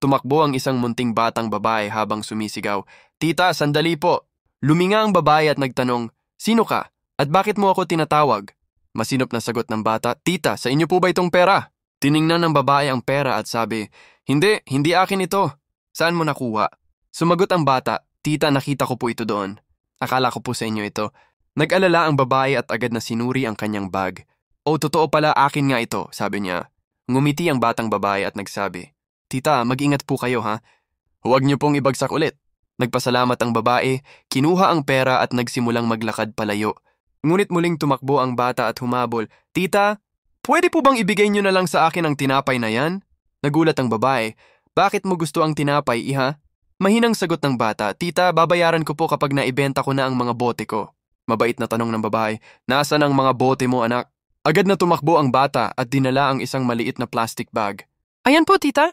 Tumakbo ang isang munting batang babae habang sumisigaw, "Tita, sandali po." Luminga ang babae at nagtanong, "Sino ka? At bakit mo ako tinatawag?" Masinop na sagot ng bata, "Tita, sa inyo po ba itong pera?" Tiningnan ng babae ang pera at sabi, hindi akin ito. Saan mo nakuha?" Sumagot ang bata, "Tita, nakita ko po ito doon. Akala ko po sa inyo ito." Nag-alala ang babae at agad na sinuri ang kanyang bag. "Oh, totoo pala, akin nga ito," sabi niya. Ngumiti ang batang babae at nagsabi, "Tita, mag-ingat po kayo ha. Huwag niyo pong ibagsak ulit." Nagpasalamat ang babae, kinuha ang pera at nagsimulang maglakad palayo. Ngunit muling tumakbo ang bata at humabol, "Tita, pwede po bang ibigay niyo na lang sa akin ang tinapay na yan?" Nagulat ang babae, "Bakit mo gusto ang tinapay, iha?" Mahinang sagot ng bata, "Tita, babayaran ko po kapag naibenta ko na ang mga bote ko." Mabait na tanong ng babae, "Nasaan ang mga bote mo, anak?" Agad na tumakbo ang bata at dinala ang isang maliit na plastic bag. "Ayan po, tita."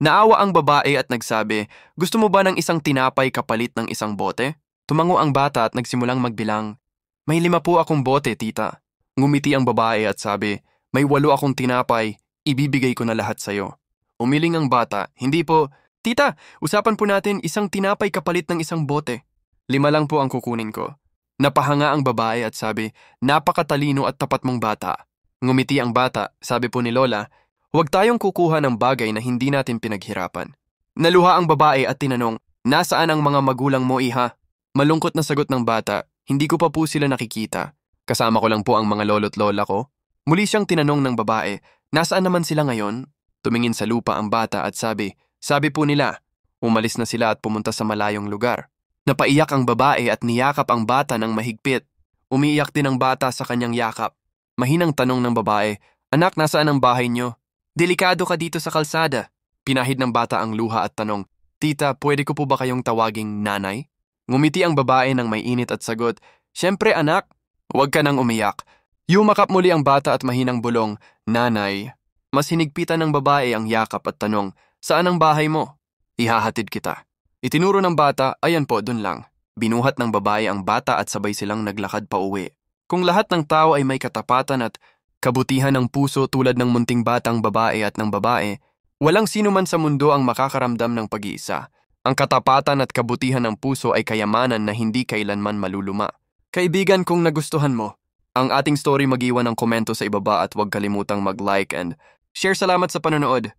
Naawa ang babae at nagsabi, "Gusto mo ba ng isang tinapay kapalit ng isang bote?" Tumango ang bata at nagsimulang magbilang, "May 5 po akong bote, tita." Ngumiti ang babae at sabi, "May 8 akong tinapay, ibibigay ko na lahat sa'yo." Umiling ang bata, "Hindi po. Tita, usapan po natin isang tinapay kapalit ng isang bote. 5 lang po ang kukunin ko." Napahanga ang babae at sabi, "Napakatalino at tapat mong bata." Ngumiti ang bata, sabi po ni Lola, "Huwag tayong kukuha ng bagay na hindi natin pinaghirapan." Naluha ang babae at tinanong, "Nasaan ang mga magulang mo, iha?" Malungkot na sagot ng bata, "Hindi ko pa po sila nakikita. Kasama ko lang po ang mga lolo't lola ko." Muli siyang tinanong ng babae, "Nasaan naman sila ngayon?" Tumingin sa lupa ang bata at sabi po nila, umalis na sila at pumunta sa malayong lugar. Napaiyak ang babae at niyakap ang bata ng mahigpit. Umiiyak din ang bata sa kanyang yakap. Mahinang tanong ng babae, "Anak, nasaan ang bahay niyo?" "Delikado ka dito sa kalsada." Pinahid ng bata ang luha at tanong, "Tita, pwede ko po ba kayong tawaging nanay?" Ngumiti ang babae ng may init at sagot, "Siyempre anak, huwag ka nang umiyak." Yumakap muli ang bata at mahinang bulong, "Nanay." Mas hinigpitan ng babae ang yakap at tanong, "Saan ang bahay mo?" "Ihahatid kita." Itinuro ng bata, "Ayan po, dun lang." Binuhat ng babae ang bata at sabay silang naglakad pa uwi. Kung lahat ng tao ay may katapatan at kabutihan ng puso tulad ng munting batang babae at ng babae, walang sino man sa mundo ang makakaramdam ng pag-iisa. Ang katapatan at kabutihan ng puso ay kayamanan na hindi kailanman maluluma. Kaibigan, kung nagustuhan mo ang ating story, mag-iwan ng komento sa ibaba at huwag kalimutang mag-like and share. Salamat sa panonood.